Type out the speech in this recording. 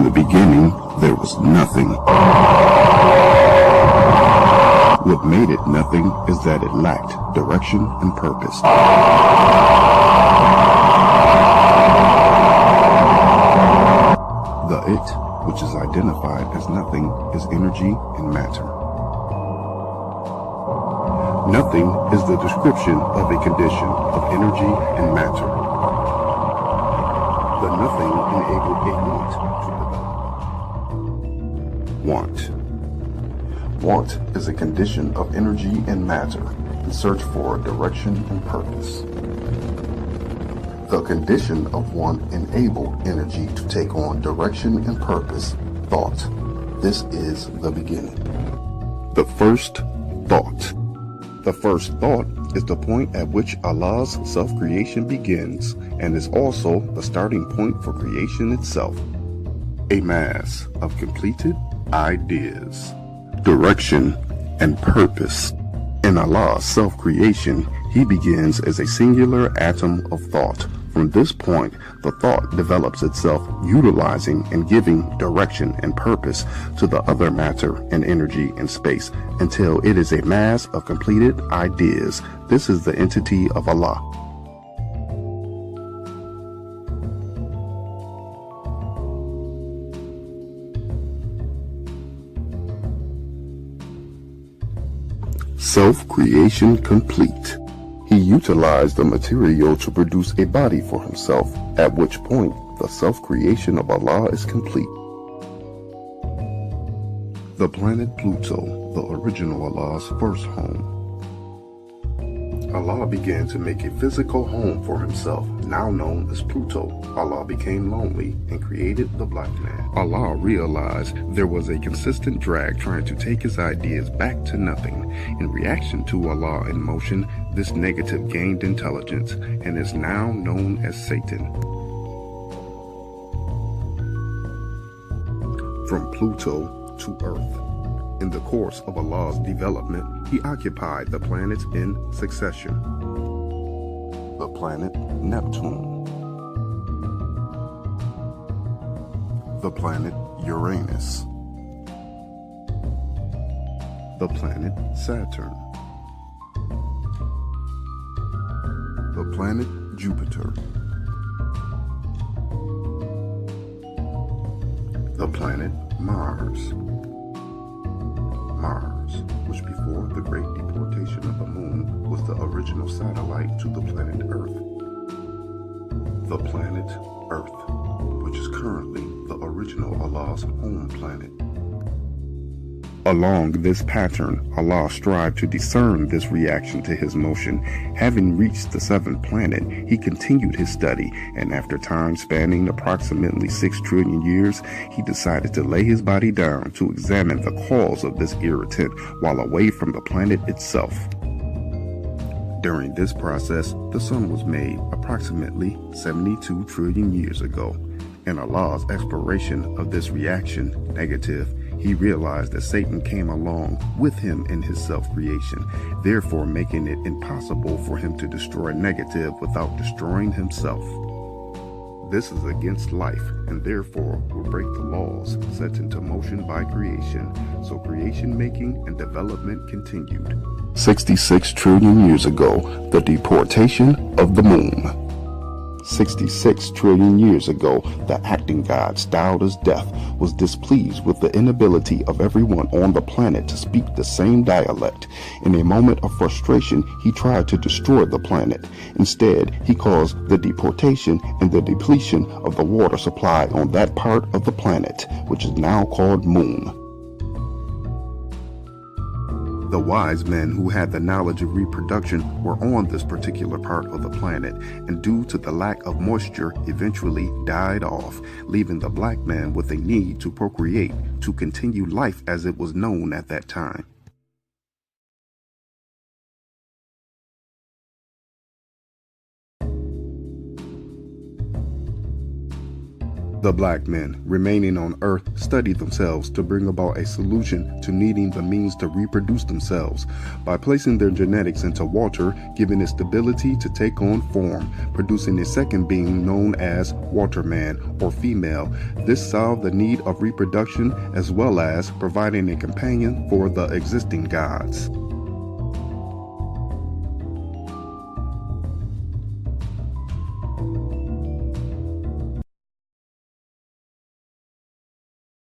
the beginning, there was nothing. What made it nothing is that it lacked direction and purpose. The it, which is identified as nothing, is energy and matter. Nothing is the description of a condition of energy and matter. The nothing enabled a want to develop. Want is a condition of energy and matter in search for direction and purpose. The condition of want enabled energy to take on direction and purpose, thought. This is the beginning. The first thought. The first thought is the point at which Allah's self-creation begins and is also the starting point for creation itself. A mass of completed ideas, direction, and purpose. In Allah's self-creation, He begins as a singular atom of thought. From this point, the thought develops itself, utilizing and giving direction and purpose to the other matter and energy and space until it is a mass of completed ideas. This is the entity of Allah. Self-creation complete. He utilized the material to produce a body for himself, at which point the self-creation of Allah is complete. The planet Pluto, the original Allah's first home. Allah began to make a physical home for himself, now known as Pluto. Allah became lonely and created the black man. Allah realized there was a consistent drag trying to take his ideas back to nothing. In reaction to Allah in motion, this negative gained intelligence and is now known as Satan. From Pluto to Earth. In the course of Allah's development, He occupied the planets in succession. The planet Neptune. The planet Uranus. The planet Saturn. The planet Jupiter. The planet Mars. Mars, which before the great deportation of the moon was the original satellite to the planet Earth. The planet Earth, which is currently the original Allah's home planet. Along this pattern, Allah strived to discern this reaction to his motion. Having reached the seventh planet, he continued his study, and after time spanning approximately 6 trillion years, he decided to lay his body down to examine the cause of this irritant while away from the planet itself. During this process, the sun was made approximately 72 trillion years ago. In Allah's exploration of this reaction, negative, he realized that Satan came along with him in his self-creation, therefore making it impossible for him to destroy negative without destroying himself. This is against life and therefore will break the laws set into motion by creation, so creation making and development continued. 66 trillion years ago, the deportation of the moon. 66 trillion years ago, the acting god, styled as Death, was displeased with the inability of everyone on the planet to speak the same dialect. In a moment of frustration, he tried to destroy the planet. Instead, he caused the deportation and the depletion of the water supply on that part of the planet, which is now called Moon. The wise men who had the knowledge of reproduction were on this particular part of the planet, and due to the lack of moisture eventually died off, leaving the black man with a need to procreate to continue life as it was known at that time. The black men remaining on Earth studied themselves to bring about a solution to needing the means to reproduce themselves by placing their genetics into water, giving it stability to take on form, producing a second being known as waterman or female. This solved the need of reproduction as well as providing a companion for the existing gods.